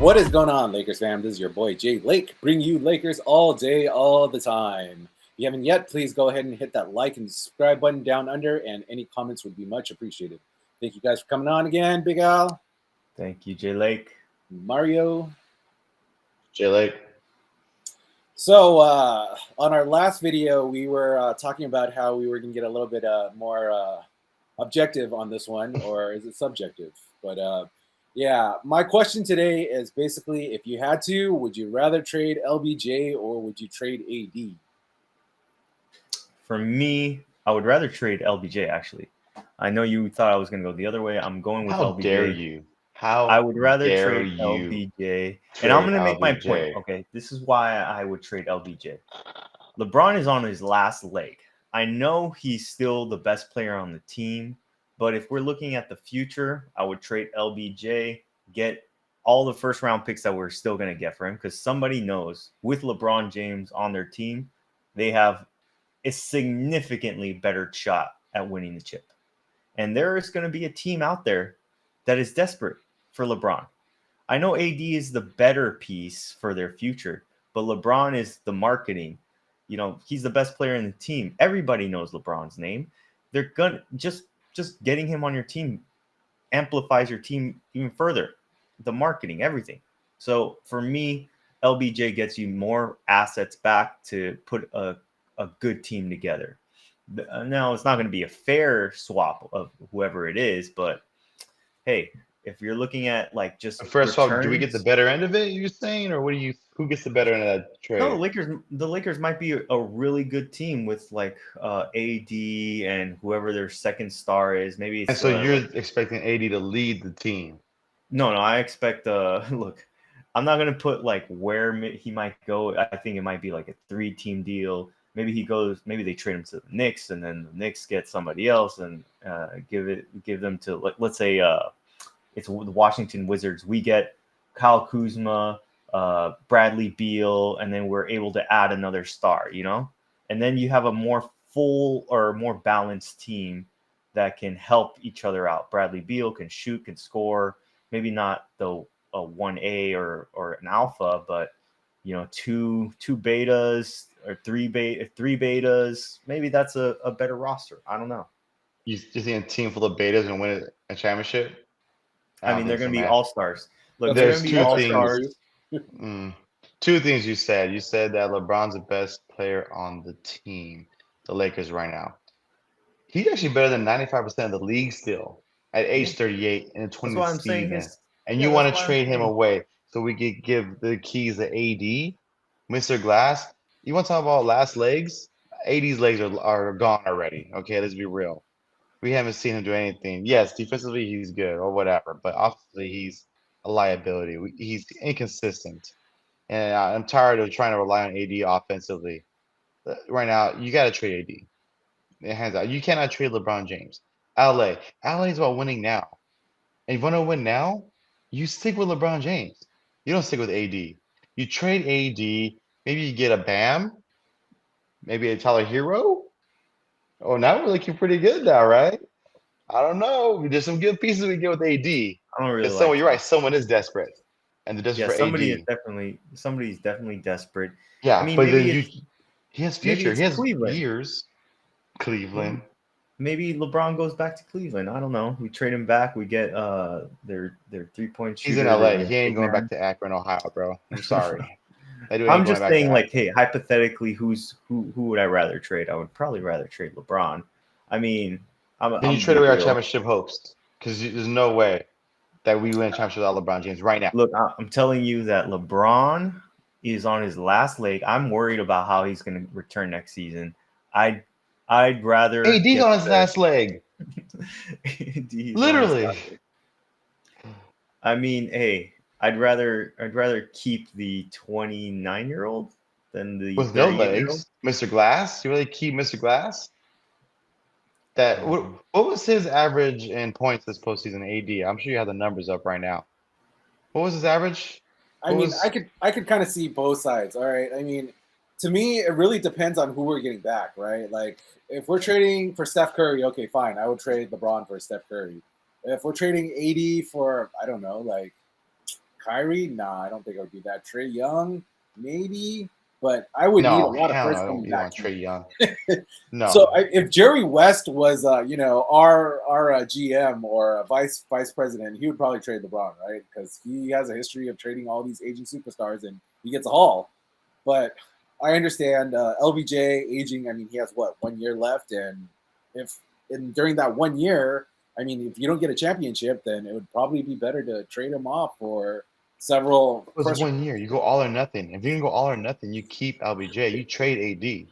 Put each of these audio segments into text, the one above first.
What is going on, Lakers fam? This is your boy Jay Lake, bringing you Lakers all day, all the time. If you haven't yet, please go ahead and hit that like and subscribe button down under, and any comments would be much appreciated. Thank you guys for coming on again, Big Al, Thank you, Jay Lake. Mario. Jay Lake. So, on our last video, we were talking about how we were going to get a little bit more objective on this one, or is it subjective? But yeah, my question today is basically, if you had to, would you rather trade LBJ or would you trade AD? For me, I would rather trade LBJ, actually. I know you thought I was going to go the other way. I'm going with How LBJ. dare you? How I would rather dare trade you LBJ. And trade I'm going to make my LBJ? point. Okay, this is why I would trade LBJ. LeBron is on his last leg. I know he's still the best player on the team, but if we're looking at the future, I would trade LBJ, get all the first round picks that we're still going to get for him, because somebody knows with LeBron James on their team, they have a significantly better shot at winning the chip. And there is going to be a team out there that is desperate for LeBron. I know AD is the better piece for their future, but LeBron is the marketing. You know, he's the best player in the team. Everybody knows LeBron's name. They're gonna just getting him on your team amplifies your team even further. The marketing, everything. So for me, LBJ gets you more assets back to put a good team together. Now, it's not going to be a fair swap of whoever it is, but hey, if you're looking at like just First of all, do we get the better end of it? You're saying, or what do you? Who gets the better end of that trade? No, the Lakers might be a really good team with like AD and whoever their second star is. Maybe it's and so you're expecting AD to lead the team. No, I expect look, I'm not gonna put like where he might go. I think it might be like a 3-team deal. Maybe he goes. Maybe they trade him to the Knicks, and then the Knicks get somebody else and give them to let's say it's the Washington Wizards. We get Kyle Kuzma, Bradley Beal, and then we're able to add another star. You know, and then you have a more full or more balanced team that can help each other out. Bradley Beal can shoot, can score. Maybe not the 1A or an alpha, but you know, two betas or three betas. Maybe that's a better roster. I don't know. You think a team full of betas and win a championship? I mean, they're going to be man. all stars. Look, There's they're going to be all things. stars. Two things you said. You said that LeBron's the best player on the team, the Lakers right now. He's actually better than 95% of the league still at age 38 in the 20th season. And you want to trade him away so we could give the keys to AD, Mr. Glass. You want to talk about last legs? AD's legs are gone already. Okay, let's be real. We haven't seen him do anything. Yes, defensively he's good or whatever, but offensively he's a liability. He's inconsistent. And I'm tired of trying to rely on AD offensively. Right now, you got to trade AD. Hands out. You cannot trade LeBron James. LA is about winning now. And if you want to win now, you stick with LeBron James. You don't stick with AD. You trade AD. Maybe you get a Bam. Maybe a Tyler Hero. Oh, now we're looking pretty good now, right? I don't know. There's some good pieces we get with AD. I don't really you're right. Someone is desperate, and they're desperate for AD. Somebody's definitely desperate. Yeah, I mean, but maybe he has future. He has Cleveland. Years. Cleveland. Maybe LeBron goes back to Cleveland. I don't know. We trade him back. We get their 3-point shooter. He's in LA. He ain't going back to Akron, Ohio, bro. I'm sorry. I'm just saying, like, hey, hypothetically, who would I rather trade? I would probably rather trade LeBron. I mean, then you trade away our championship hopes because there's no way that we win a championship without LeBron James right now. Look, I'm telling you that LeBron is on his last leg. I'm worried about how he's going to return next season. I'd rather AD's on his last leg. Literally. I mean, hey, I'd rather keep the 29-year-old than the with no legs, Mr. Glass. You really keep Mr. Glass? What was his average in points this postseason? AD. I'm sure you have the numbers up right now. What was his average? I could kind of see both sides. All right. I mean, to me, it really depends on who we're getting back, right? Like, if we're trading for Steph Curry, okay, fine. I would trade LeBron for Steph Curry. If we're trading AD for, I don't know, like Kyrie, nah, I don't think it would be that. Trey Young, maybe, but I would need a lot of hell first no. coming You back. want Trey Young? So No. if Jerry West was, our GM or vice president, he would probably trade LeBron, right? Because he has a history of trading all these aging superstars, and he gets a haul. But I understand LBJ aging. I mean, he has 1 year left, and during that 1 year, I mean, if you don't get a championship, then it would probably be better to trade him off for several. It was 1 year. You go all or nothing. If you can go all or nothing, you keep LBJ. You trade AD.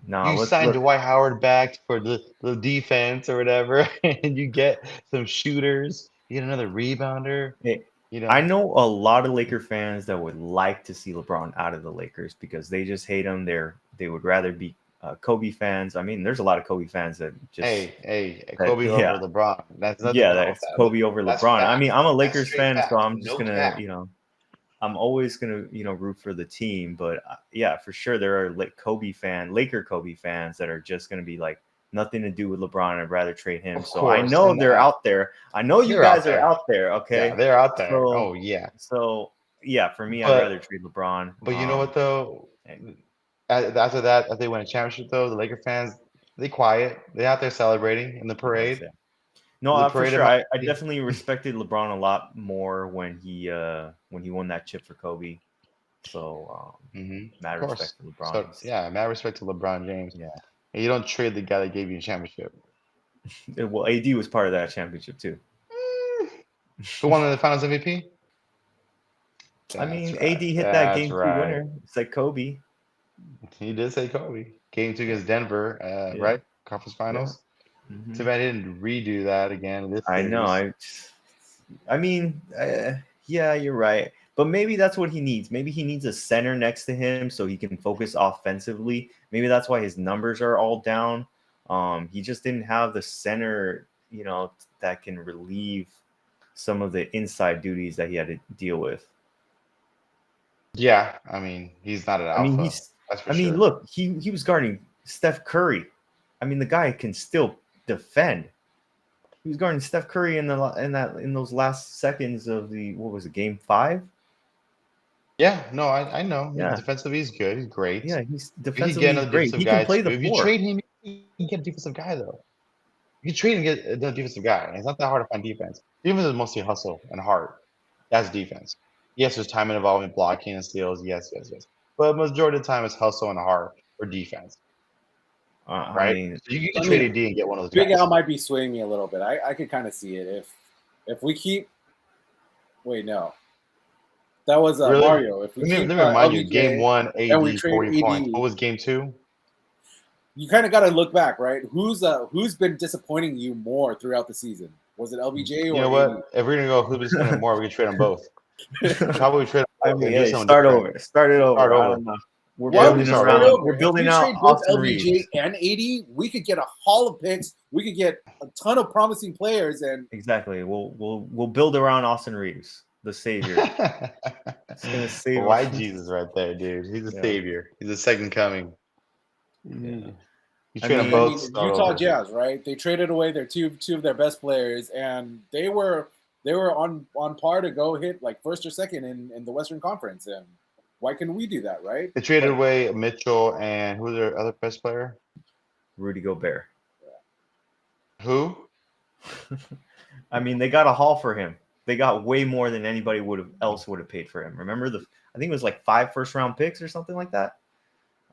No, You let's sign look. Dwight Howard back for the defense or whatever, and you get some shooters. You get another rebounder. Hey, You know, I know a lot of Laker fans that would like to see LeBron out of the Lakers because they just hate him. They would rather be Kobe fans. I mean, there's a lot of Kobe fans that just hey, that Kobe yeah, over LeBron. That's nothing yeah, wrong with that's that. Kobe over That's LeBron. I fact. mean, I'm a That's Lakers straight fan, so fact. I'm just No gonna, cap. I'm always gonna, root for the team. But yeah, for sure, there are Laker Kobe fans that are just gonna be like nothing to do with LeBron. I'd rather trade him. Of So I course, know and they're out there. I know you they're out guys are there. out there. Yeah, Okay, they're out there. so Oh yeah. so yeah, for me, I'd rather But trade LeBron. you know what though? Hey, After that, if they win a championship though, the Laker fans they quiet. They out there celebrating in the yes, parade. yeah. No, The for parade sure. of I definitely respected LeBron a lot more when he won that chip for Kobe. So Of mad course. respect to LeBron. So yeah, mad respect to LeBron James. Yeah. And you don't trade the guy that gave you a championship. Well, AD was part of that championship too. Who won the Finals MVP? I That's mean, right. AD hit that That's game 2 right. winner. It's like Kobe. He did say Kobe. Game 2 against Denver, Yeah. right? Conference Yeah. Finals. Mm-hmm. Too bad he didn't redo that again this I know. series. I mean, yeah, you're right. But maybe that's what he needs. Maybe he needs a center next to him so he can focus offensively. Maybe that's why his numbers are all down. He just didn't have the center, that can relieve some of the inside duties that he had to deal with. Yeah, I mean, he's not an I mean, alpha. That's for I mean, sure. look, he was guarding Steph Curry. I mean, the guy can still defend. He was guarding Steph Curry in those last seconds of what was it, Game 5? Yeah, no, I know. Yeah, Defensively, he's good. He's great. yeah, he's You can get defensively he's another great. defensive He can guy play too. the If you four. trade him, you can get a defensive guy though. You can trade and get another defensive guy. It's not that hard to find defense. Defense is mostly hustle and heart. That's defense. Yes, there's time involvement, blocking and steals. Yes. But majority of the time, it's hustle and heart or defense, I right? mean, So you can I trade mean, AD and get one of those Big guys. Al might be swaying me a little bit. I could kind of see it if we keep. Wait, no, that was Really? Mario. If we Let keep me remind you, LBJ game 1, and we AD, trade 40 points. AD, What was game 2? you kind of got to look back, right? Who's been disappointing you more throughout the season? Was it LBJ You or know AD? what? If we're gonna go who's been spending more, we can trade them both. How about we trade them I both mean, and do hey, something start different? over. Start it over. Start I over. don't know. We're Yeah, Why we would can we start trade over. over? We're If building we out trade both Austin LBJ Reeves. and AD, we could get a haul of picks. We could get a ton of promising players, and Exactly. We'll build around Austin Reeves, the savior. It's gonna save White him. Jesus right there, dude. He's a Yeah. savior. He's a second coming. Yeah. You I trade them mean- both. I mean, start Utah over. Jazz, right? They traded away their two of their best players, and they were on par to go hit like first or second in the Western Conference. And why can we do that, right? They traded But away Mitchell and who's their other best player? Rudy Gobert. Who? I mean, they got a haul for him. They got way more than anybody else would have paid for him. Remember I think it was like 5 first-round picks or something like that.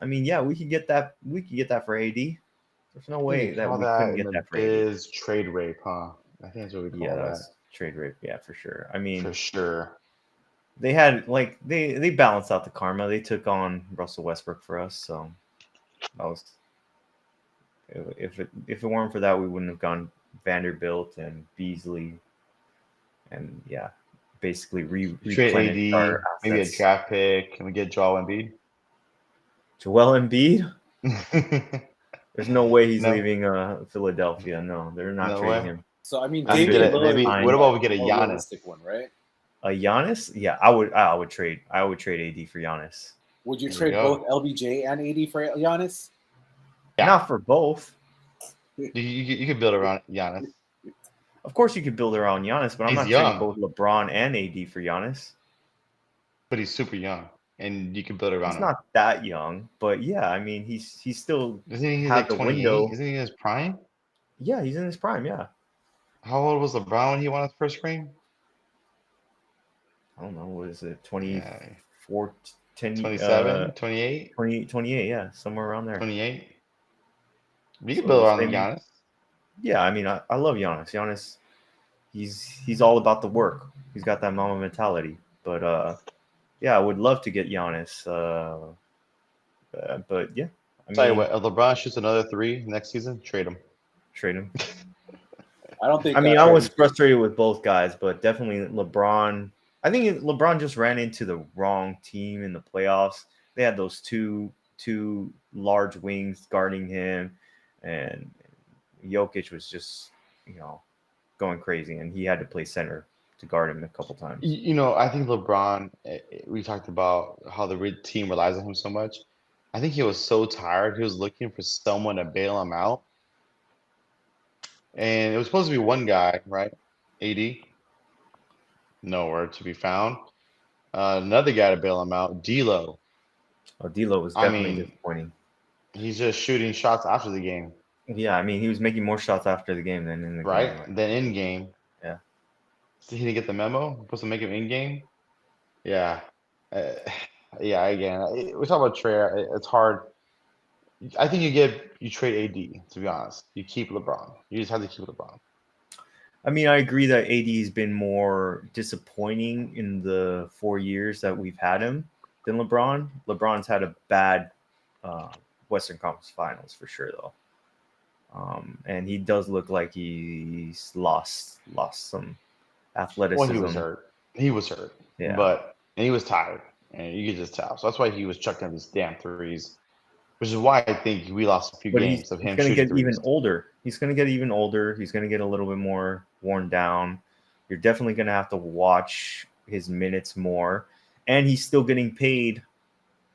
I mean, yeah, we could get that. We could get that for AD. There's no way that Call we that couldn't in get the that for AD. biz trade rape, huh? I think that's what we call Yeah, that. that's trade rape. Yeah, for sure. I mean, For sure. they had they balanced out the karma. They took on Russell Westbrook for us, so that was if it weren't for that, we wouldn't have gone Vanderbilt and Beasley, and yeah, basically replenished Trade our AD, maybe a assets. draft pick. Can we get Joel Embiid? Joel Embiid. There's no way he's No. leaving Philadelphia. No, they're not No trading way. him. so I mean, Maybe Damian get a- Lillard maybe- would be what about we get a more Giannis? realistic one, right? A Giannis? Yeah, I would trade AD for Giannis. Would you There trade you go. both LBJ and AD for Giannis? Yeah. Not for both. You could build around Giannis. Of course, you could build around Giannis, but I'm He's not young. trading both LeBron and AD for Giannis. But he's super young, and you can build around He's him. not that young, but yeah, I mean, he's still Isn't he had like the 28? window. Isn't he in his prime? Yeah, he's in his prime. Yeah, How old was LeBron when he won his first ring? I don't know. What is it? Yeah, 24, 10, 27, 28, 20, 28. Yeah, somewhere around there. 28. You can build So around same. Giannis. Yeah, I mean, I love Giannis. Giannis, he's all about the work. He's got that mama mentality. But yeah, I would love to get Giannis. But yeah, I Tell you mean, what, if LeBron shoots another 3 next season, trade him. trade him. I don't think. I mean, I was trading- frustrated with both guys, but definitely LeBron. I think LeBron just ran into the wrong team in the playoffs. They had those two large wings guarding him, and Jokic was just going crazy, and he had to play center to guard him a couple times. You know, I think LeBron, we talked about how the team relies on him so much. I think he was so tired. He was looking for someone to bail him out. And it was supposed to be one guy, right? AD, nowhere to be found. Another guy to bail him out, D'Lo. Oh, D'Lo was I definitely mean, disappointing. he's just shooting shots after the game, Yeah, I mean, he was making more shots after the game than in the right? game. Like, Then in game. yeah. So he didn't get the memo. We're supposed to make him in game. Yeah. Uh, yeah, again, we talk about trade. It's hard. I think you trade AD, to be honest. You keep LeBron. You just have to keep LeBron. I mean, I agree that AD has been more disappointing in the 4 years that we've had him than LeBron. LeBron's had a bad Western Conference Finals for sure, though, and he does look like he's lost some Well, he was athleticism. hurt. He was hurt. Yeah, And he was tired. And you could just tell. So that's why he was chucking these damn threes. Which is why I think we lost a few but he's games of he's him going to shooting get even threes. older. He's going to get even older. He's going to get a little bit more worn down. You're definitely going to have to watch his minutes more, and he's still getting paid.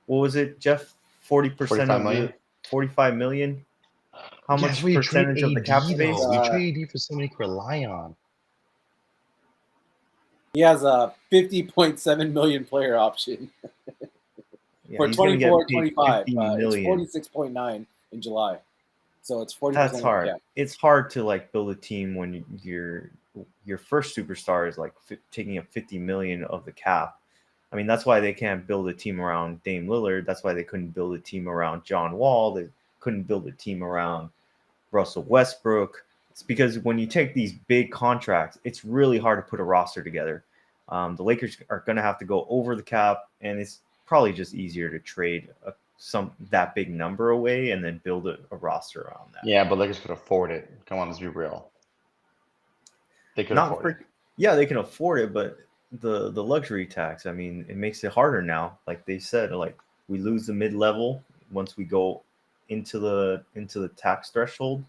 What was it, Jeff? 40% 45 of million? the 45 million. How Yeah, that's much why you trade percentage of the cap AD space? though. You trade AD for somebody you can rely on. He has a 50.7 million player option Yeah, for he's going to get 24, paid 25. 50 It's million. 46.9 in July. So it's 40%. That's hard. Yeah. It's hard to like build a team when your first superstar is like taking up 50 million of the cap. I mean, that's why they can't build a team around Dame Lillard. That's why they couldn't build a team around John Wall. They couldn't build a team around Russell Westbrook. It's because when you take these big contracts, it's really hard to put a roster together. The Lakers are going to have to go over the cap, and it's probably just easier to trade that big number away and then build a roster around that. Yeah, but Lakers could afford it. Come on, let's be real. They could afford it. Yeah, they can afford it, but the luxury tax, I mean, it makes it harder now. Like they said, like we lose the mid-level once we go into the tax threshold.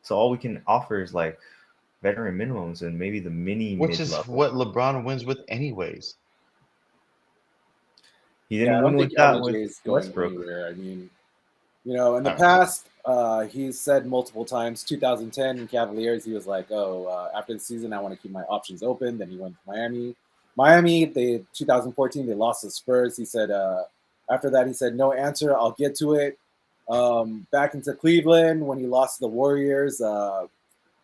So all we can offer is like veteran minimums and maybe the Which is mid-level. what LeBron wins with anyways. He Yeah, I didn't don't win think with that LBJ with is going Westbrook. anywhere. I mean, in the I mean- past, he's said multiple times, 2010 Cavaliers, he was like, after the season, I want to keep my options open. Then he went to Miami. Miami, 2014, they lost to Spurs. He said, after that, he said, no answer, I'll get to it. Back into Cleveland when he lost to the Warriors,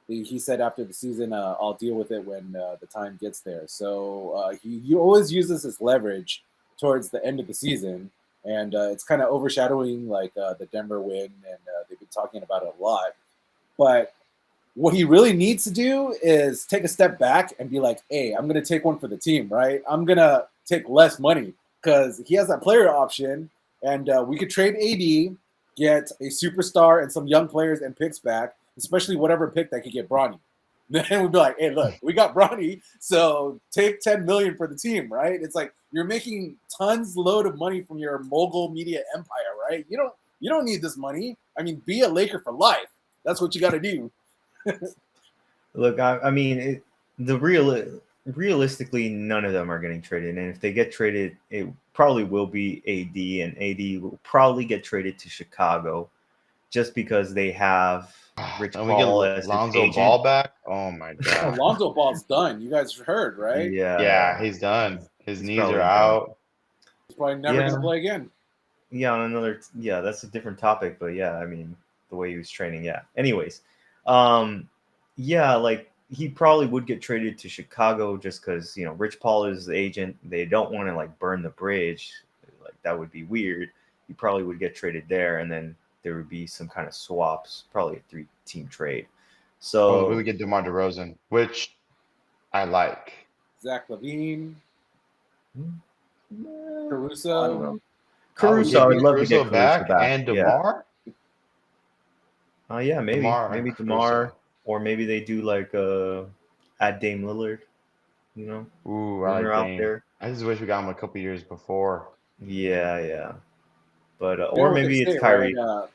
he said after the season, I'll deal with it when the time gets there. So he always uses his leverage towards the end of the season. And it's kind of overshadowing like the Denver win, and they've been talking about it a lot. But what he really needs to do is take a step back and be like, hey, I'm going to take one for the team, right? I'm going to take less money because he has that player option, and we could trade AD, get a superstar and some young players and picks back, especially whatever pick that could get Bronny. Then we'd be like, hey, look, we got Bronny, so take 10 million for the team, right? It's like you're making tons load of money from your mogul media empire, right? You don't need this money. I mean, be a Laker for life. That's what you got to do. Look, I mean, realistically, none of them are getting traded, and if they get traded, it probably will be AD, and AD will probably get traded to Chicago just because they have Rich And we get Paul as his Lonzo agent. Ball back. Oh my god. Lonzo Ball's done. You guys heard, right? Yeah, he's done. His He's knees probably are done. out. He's probably never Yeah. gonna play again. Yeah, on another that's a different topic, but yeah, I mean the way he was training, yeah. Anyways, yeah, like he probably would get traded to Chicago just because Rich Paul is the agent. They don't want to like burn the bridge, like that would be weird. He probably would get traded there, and then there would be some kind of swaps, probably a 3-team trade. Well, we So would get DeMar DeRozan, which I like. Zach LaVine, I don't Caruso. know. I would Caruso, I would get love to get Caruso Caruso back. and Yeah. DeMar. Yeah, maybe DeMar and DeMar, Caruso. or maybe they do like add Dame Lillard. Ooh, I When like they're out Dame. there. I just wish we got him a couple years before. Yeah. But You or know what they maybe it's say, Kyrie. right?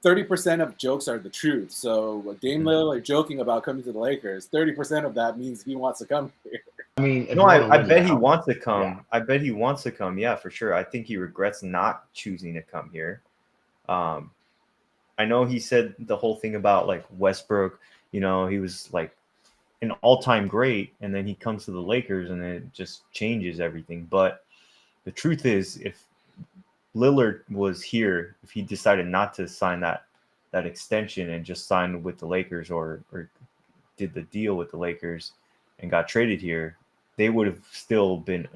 30% of jokes are the truth. So Dame Lillard joking about coming to the Lakers, 30% of that means he wants to come here. I mean, if No, you want to I win bet he now, wants to come. yeah. I bet he wants to come. Yeah, for sure. I think he regrets not choosing to come here. I know he said the whole thing about like Westbrook. He was like an all-time great, and then he comes to the Lakers, and it just changes everything. But the truth is, if Lillard was here, if he decided not to sign that extension and just signed with the Lakers or did the deal with the Lakers and got traded here, they would have still been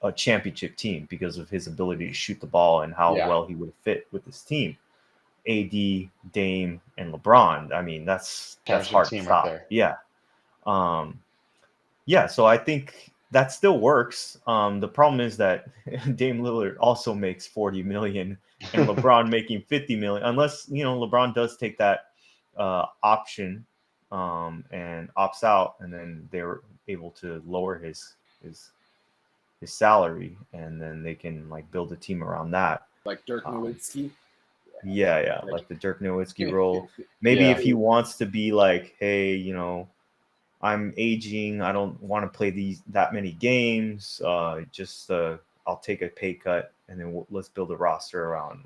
a championship team because of his ability to shoot the ball and how well he would have fit with this team. AD, Dame, and LeBron. I mean, that's hard to stop. Right there. Yeah. Yeah, so I think that still works. The problem is that Dame Lillard also makes $40 million and LeBron making $50 million, unless LeBron does take that option and opts out, and then they're able to lower his salary, and then they can like build a team around that. Like Dirk Nowitzki. Yeah, like the Dirk Nowitzki role. Maybe if he wants to be like, hey, I'm aging. I don't want to play that many games. I'll take a pay cut, and then let's build a roster around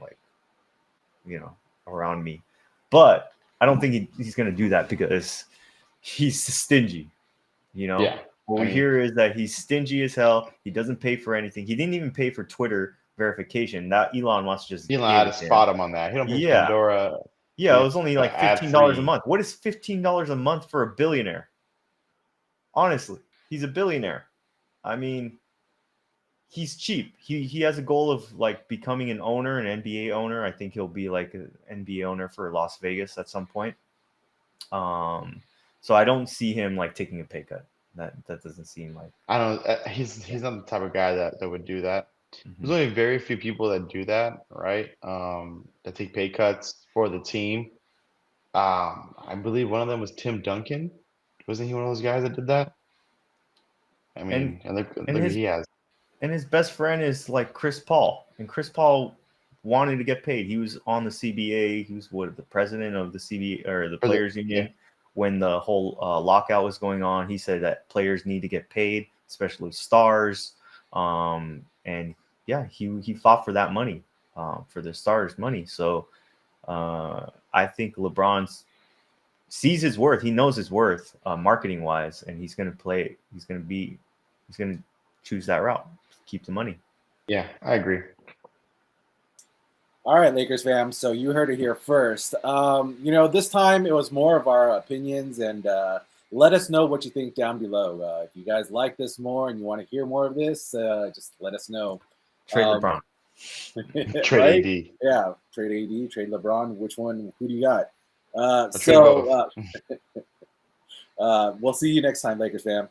around me. But I don't think he's going to do that because he's stingy. Yeah. What we hear is that he's stingy as hell. He doesn't pay for anything. He didn't even pay for Twitter verification. Now Elon Musk just had to spot him on that. He don't pay Pandora. Yeah, it was only like $15 a month. What is $15 a month for a billionaire? Honestly, he's a billionaire. I mean, he's cheap. He has a goal of like becoming an owner, an NBA owner. I think he'll be like an NBA owner for Las Vegas at some point. So I don't see him like taking a pay cut. That doesn't seem like. I don't know. He's not the type of guy that would do that. There's only very few people that do that, right? That take pay cuts for the team. I believe one of them was Tim Duncan. Wasn't he one of those guys that did that? I mean, and look what he has. And his best friend is like Chris Paul, and Chris Paul wanted to get paid. He was on the CBA. He was the president of the CBA or the Players Union when the whole lockout was going on. He said that players need to get paid, especially stars. And yeah, he fought for that money, for the stars' money. So I think LeBron sees his worth. He knows his worth, marketing wise, and he's going to play. He's going to choose that route. Keep the money. Yeah, I agree. All right, Lakers fam. So you heard it here first. This time it was more of our opinions, and let us know what you think down below. If you guys like this more and you want to hear more of this, just let us know. Trade LeBron. Trade AD. Yeah, trade AD, trade LeBron. Which one? Who do you got? We'll see you next time, Lakers fam.